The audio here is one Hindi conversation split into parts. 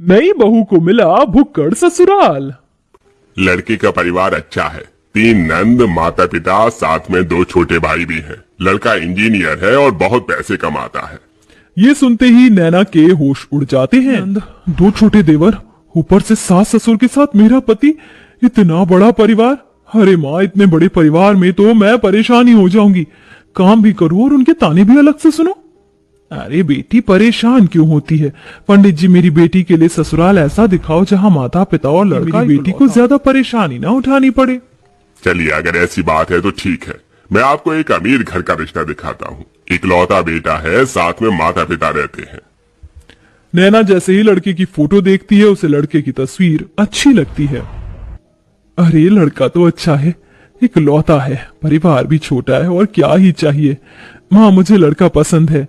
नई बहू को मिला भुक्कड़ ससुराल। लड़की का परिवार अच्छा है। 3 नंद, माता पिता, साथ में 2 छोटे भाई भी हैं। लड़का इंजीनियर है और बहुत पैसे कमाता है। ये सुनते ही नैना के होश उड़ जाते हैं। नंद, 2 छोटे देवर, ऊपर से सास ससुर के साथ मेरा पति, इतना बड़ा परिवार। अरे माँ, इतने बड़े परिवार में तो मैं परेशान ही हो जाऊंगी। काम भी करूं और उनके ताने भी अलग से सुनो। अरे बेटी, परेशान क्यों होती है? पंडित जी, मेरी बेटी के लिए ससुराल ऐसा दिखाओ जहाँ माता पिता और लड़का मेरी बेटी को ज्यादा परेशानी ना उठानी पड़े। चलिए, अगर ऐसी बात है तो ठीक है। मैं आपको एक अमीर घर का रिश्ता दिखाता हूँ। इकलौता बेटा है, साथ में माता पिता रहते हैं। नैना जैसे ही लड़के की फोटो देखती है, उसे लड़के की तस्वीर अच्छी लगती है। अरे लड़का तो अच्छा है, इकलौता है, परिवार भी छोटा है, और क्या ही चाहिए। माँ, मुझे लड़का पसंद है।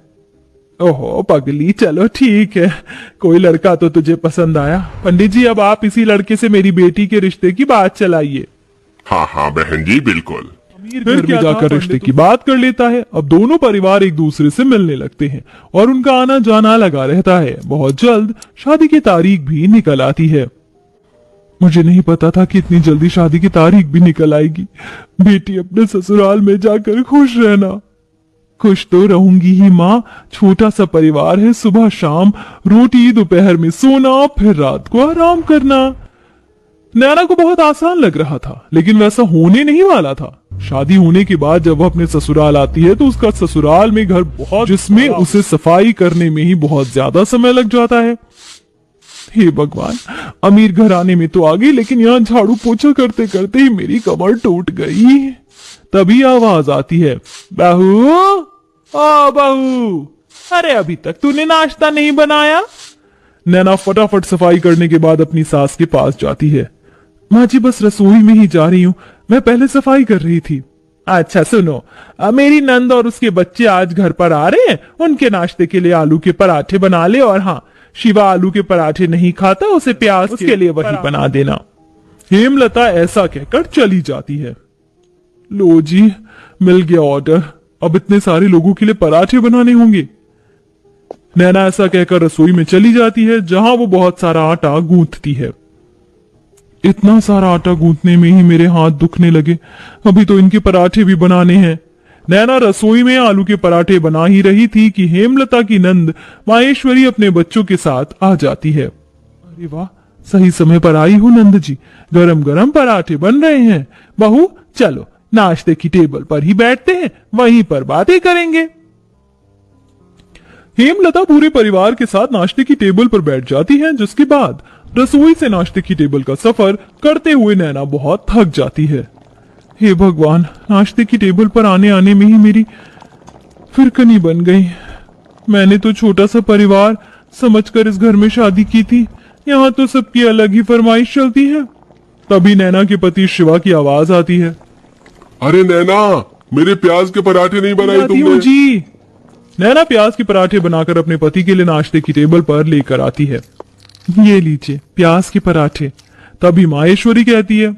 ओहो पगली, चलो ठीक है, कोई लड़का तो तुझे पसंद आया। पंडित जी, अब आप इसी लड़के से मेरी बेटी के रिश्ते की बात चलाइए। हाँ हाँ बहन जी, बिल्कुल। अमीर घर में जाकर रिश्ते की बात कर लेता है। अब दोनों परिवार एक दूसरे से मिलने लगते हैं और उनका आना जाना लगा रहता है। बहुत जल्द शादी की तारीख भी निकल आती है। मुझे नहीं पता था कि इतनी जल्दी शादी की तारीख भी निकल आएगी। बेटी, अपने ससुराल में जाकर खुश रहना। खुश तो रहूंगी ही माँ, छोटा सा परिवार है। सुबह शाम रोटी, दोपहर में सोना, फिर रात को आराम करना। नैना को बहुत आसान लग रहा था, लेकिन वैसा होने नहीं वाला था। शादी होने के बाद जब वह अपने ससुराल आती है तो उसका ससुराल में घर बहुत, जिसमें उसे सफाई करने में ही बहुत ज्यादा समय लग जाता है। हे भगवान, अमीर घर आने में तो आ गई, लेकिन यहाँ झाड़ू पोछा करते करते ही मेरी कमर टूट गई। तभी आवाज आती है, बहू, ओ बहू, अरे अभी तक तूने नाश्ता नहीं बनाया? नैना फटाफट सफाई करने के बाद अपनी सास के पास जाती है। माँ जी, बस रसोई में ही जा रही हूँ, मैं पहले सफाई कर रही थी। अच्छा सुनो, मेरी नंद और उसके बच्चे आज घर पर आ रहे हैं। उनके नाश्ते के लिए आलू के पराठे बना ले, और हाँ, शिवा आलू के पराठे नहीं खाता, उसे प्याज के लिए वही बना देना। हेमलता ऐसा कहकर चली जाती है। लो जी, मिल गया ऑर्डर। अब इतने सारे लोगों के लिए पराठे बनाने होंगे। नैना ऐसा कहकर रसोई में चली जाती है, जहां वो बहुत सारा आटा गूंथती है। इतना सारा आटा गूंथने में ही मेरे हाथ दुखने लगे। अभी तो इनके पराठे भी बनाने हैं। नैना रसोई में आलू के पराठे बना ही रही थी कि हेमलता की नंद माहेश्वरी अपने बच्चों के साथ आ जाती है। अरे वाह, सही समय पर आई हो नंद जी, गरम गरम पराठे बन रहे हैं। बहू, चलो नाश्ते की टेबल पर ही बैठते हैं, वहीं पर बातें करेंगे। हेमलता पूरे परिवार के साथ नाश्ते की टेबल पर बैठ जाती है, जिसके बाद रसोई से नाश्ते की टेबल का सफर करते हुए नैना बहुत थक जाती है। हे भगवान, नाश्ते की टेबल पर आने आने में ही मेरी फिरकनी बन गई। मैंने तो छोटा सा परिवार समझकर इस घर में शादी की थी, यहाँ तो सबकी अलग ही फरमाइश चलती है। तभी नैना के पति शिवा की आवाज आती है। अरे नैना, मेरे प्याज के पराठे नहीं बनाए तुमने? जी। नैना प्याज के पराठे बनाकर अपने पति के लिए नाश्ते की टेबल पर लेकर आती है। ये लीजिए प्याज के पराठे। तभी माहेश्वरी कहती है,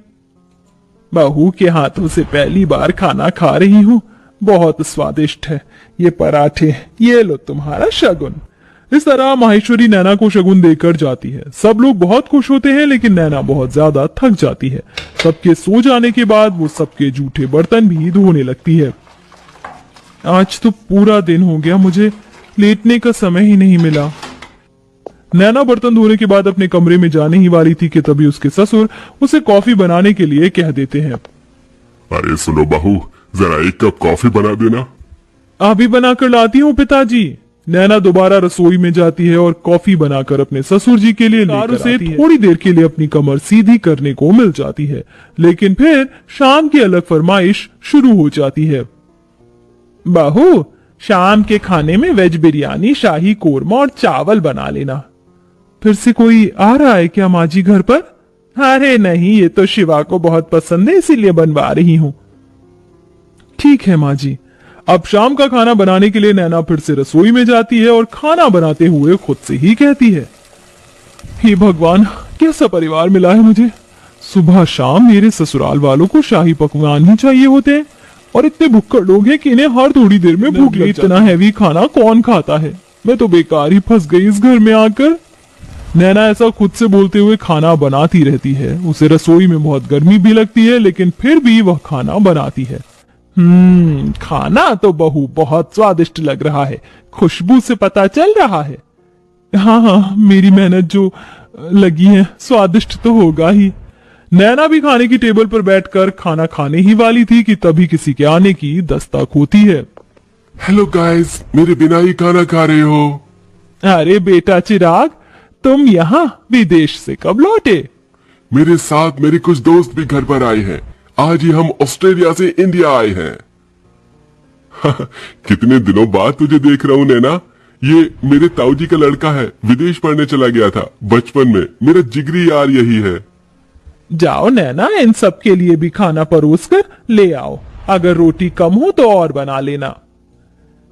बहू के हाथों से पहली बार खाना खा रही हूँ, बहुत स्वादिष्ट है ये पराठे, ये लो तुम्हारा शगुन। इस तरह माहेश्वरी नैना को शगुन देकर जाती है। सब लोग बहुत खुश होते हैं, लेकिन नैना बहुत ज्यादा थक जाती है। सबके सो जाने के बाद वो सबके जूठे बर्तन भी धोने लगती है। आज तो पूरा दिन हो गया, मुझे लेटने का समय ही नहीं मिला। नैना बर्तन धोने के बाद अपने कमरे में जाने ही वाली थी कि तभी उसके ससुर उसे कॉफी बनाने के लिए कह देते हैं। अरे सुनो बहू, जरा 1 कप कॉफी बना देना। अभी बनाकर लाती हूँ पिताजी। नैना दोबारा रसोई में जाती है और कॉफी बनाकर अपने ससुर जी के लिए लेकर आती है। थोड़ी देर के लिए अपनी कमर सीधी करने को मिल जाती है, लेकिन फिर शाम की अलग फरमाइश शुरू हो जाती है। बहू, शाम के खाने में वेज बिरयानी, शाही कोरमा और चावल बना लेना। फिर से कोई आ रहा है क्या माँ जी घर पर? अरे नहीं, ये तो शिवा को बहुत पसंद है, इसीलिए बनवा रही हूँ। ठीक है माँ जी। अब शाम का खाना बनाने के लिए नैना फिर से रसोई में जाती है और खाना बनाते हुए खुद से ही कहती है, हे भगवान, कैसा परिवार मिला है मुझे। सुबह शाम मेरे ससुराल वालों को शाही पकवान ही चाहिए होते हैं, और इतने भुक्कड़ लोग हैं कि इन्हें हर थोड़ी देर में भूख लगती है। इतना हैवी खाना कौन खाता है? मैं तो बेकार ही फंस गई इस घर में आकर। नैना ऐसा खुद से बोलते हुए खाना बनाती रहती है। उसे रसोई में बहुत गर्मी भी लगती है, लेकिन फिर भी वह खाना बनाती है। खाना तो बहू बहुत स्वादिष्ट लग रहा है, खुशबू से पता चल रहा है। हाँ हाँ, मेरी मेहनत जो लगी है, स्वादिष्ट तो होगा ही। नैना भी खाने की टेबल पर बैठकर खाना खाने ही वाली थी कि तभी किसी के आने की दस्तक होती है। हेलो गाइस, मेरे बिना ही खाना खा रहे हो? अरे बेटा चिराग, तुम यहाँ विदेश से कब लौटे? मेरे साथ मेरे कुछ दोस्त भी घर पर आए हैं। आज ही हम ऑस्ट्रेलिया से इंडिया आए हैं। कितने दिनों बाद तुझे देख रहा हूँ नैना। ये मेरे ताऊ जी का लड़का है, विदेश पढ़ने चला गया था बचपन में। मेरा जिगरी यार यही है। जाओ नैना, इन सब के लिए भी खाना परोस कर ले आओ। अगर रोटी कम हो तो और बना लेना।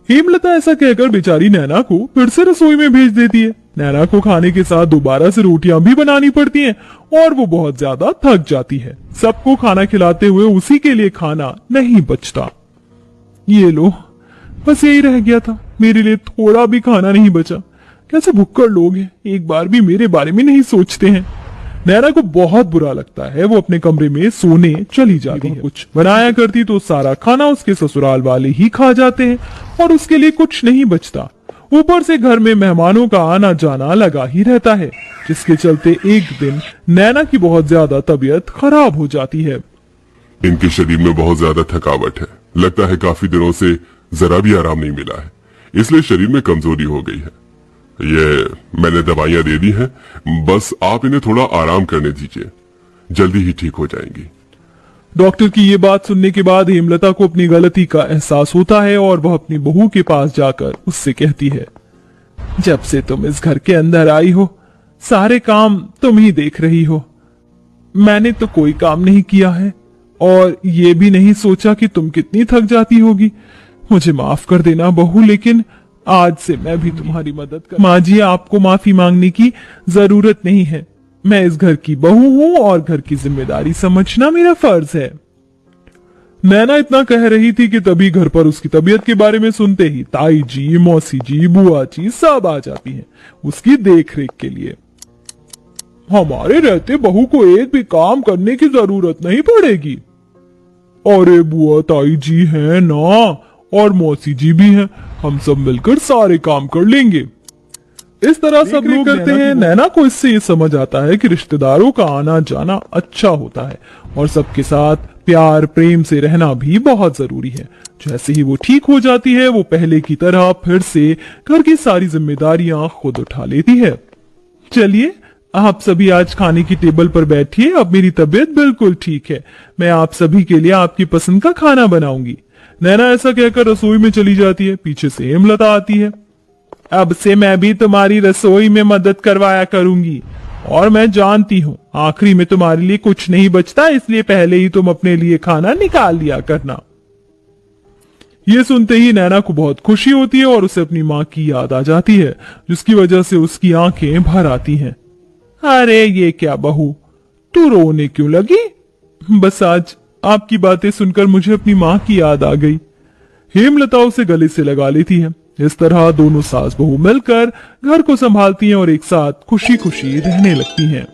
हेमलता ऐसा कहकर बेचारी नैना को फिर से रसोई में भेज देती है। नैना को खाने के साथ दोबारा से रोटियां भी बनानी पड़ती हैं और वो बहुत ज्यादा थक जाती है। सबको खाना खिलाते हुए उसी के लिए खाना नहीं बचता। ये लो, बस यही रह गया था, मेरे लिए थोड़ा भी खाना नहीं बचा। कैसे भुक्कड़ लोग हैं, एक बार भी मेरे बारे में नहीं सोचते हैं। नैना को बहुत बुरा लगता है। वो अपने कमरे में सोने चली जाती है। कुछ बनाया करती तो सारा खाना उसके ससुराल वाले ही खा जाते हैं और उसके लिए कुछ नहीं बचता। ऊपर से घर में मेहमानों का आना जाना लगा ही रहता है, जिसके चलते एक दिन नैना की बहुत ज्यादा तबीयत खराब हो जाती है। इनके शरीर में बहुत ज्यादा थकावट है। लगता है काफी दिनों से जरा भी आराम नहीं मिला है, इसलिए शरीर में कमजोरी हो गई है। ये मैंने दवाइयां दे दी हैं, बस आप इन्हें थोड़ा आराम करने दीजिए, जल्दी ही ठीक हो जाएंगी। डॉक्टर की ये बात सुनने के बाद हेमलता को अपनी गलती का एहसास होता है और वह अपनी बहू के पास जाकर उससे कहती है, जब से तुम इस घर के अंदर आई हो, सारे काम तुम ही देख रही हो। मैंने तो कोई काम नहीं किया है और ये भी नहीं सोचा कि तुम कितनी थक जाती होगी। मुझे माफ कर देना बहू, लेकिन आज से मैं भी तुम्हारी मदद कर। माँ जी, आपको माफी मांगने की जरूरत नहीं है। मैं इस घर की बहू हूँ और घर की जिम्मेदारी समझना मेरा फर्ज है। नैना इतना कह रही थी कि तभी घर पर उसकी तबीयत के बारे में सुनते ही ताई जी, मौसी जी, बुआ जी सब आ जाती हैं उसकी देखरेख के लिए। हमारे रहते बहू को एक भी काम करने की जरूरत नहीं पड़ेगी। अरे बुआ ताई जी हैं ना, और मौसी जी भी हैं, हम सब मिलकर सारे काम कर लेंगे। इस तरह सब लोग करते हैं। नैना को इससे ये समझ आता है कि रिश्तेदारों का आना जाना अच्छा होता है और सबके साथ प्यार प्रेम से रहना भी बहुत जरूरी है। जैसे ही वो ठीक हो जाती है, वो पहले की तरह फिर से घर की सारी जिम्मेदारियां खुद उठा लेती है। चलिए, आप सभी आज खाने की टेबल पर बैठिए। अब मेरी तबीयत बिल्कुल ठीक है। मैं आप सभी के लिए आपकी पसंद का खाना बनाऊंगी। नैना ऐसा कहकर रसोई में चली जाती है। पीछे से हेमलता आती है। अब से मैं भी तुम्हारी रसोई में मदद करवाया करूंगी और मैं जानती हूँ आखिरी में तुम्हारे लिए कुछ नहीं बचता, इसलिए पहले ही तुम अपने लिए खाना निकाल लिया करना। ये सुनते ही नैना को बहुत खुशी होती है और उसे अपनी माँ की याद आ जाती है, जिसकी वजह से उसकी आंखें भर आती हैं। अरे ये क्या बहू, तू रोने क्यों लगी? बस आज आपकी बातें सुनकर मुझे अपनी माँ की याद आ गई। हेमलता उसे गले से लगा लेती है। इस तरह दोनों सास बहू मिलकर घर को संभालती हैं और एक साथ खुशी खुशी रहने लगती हैं।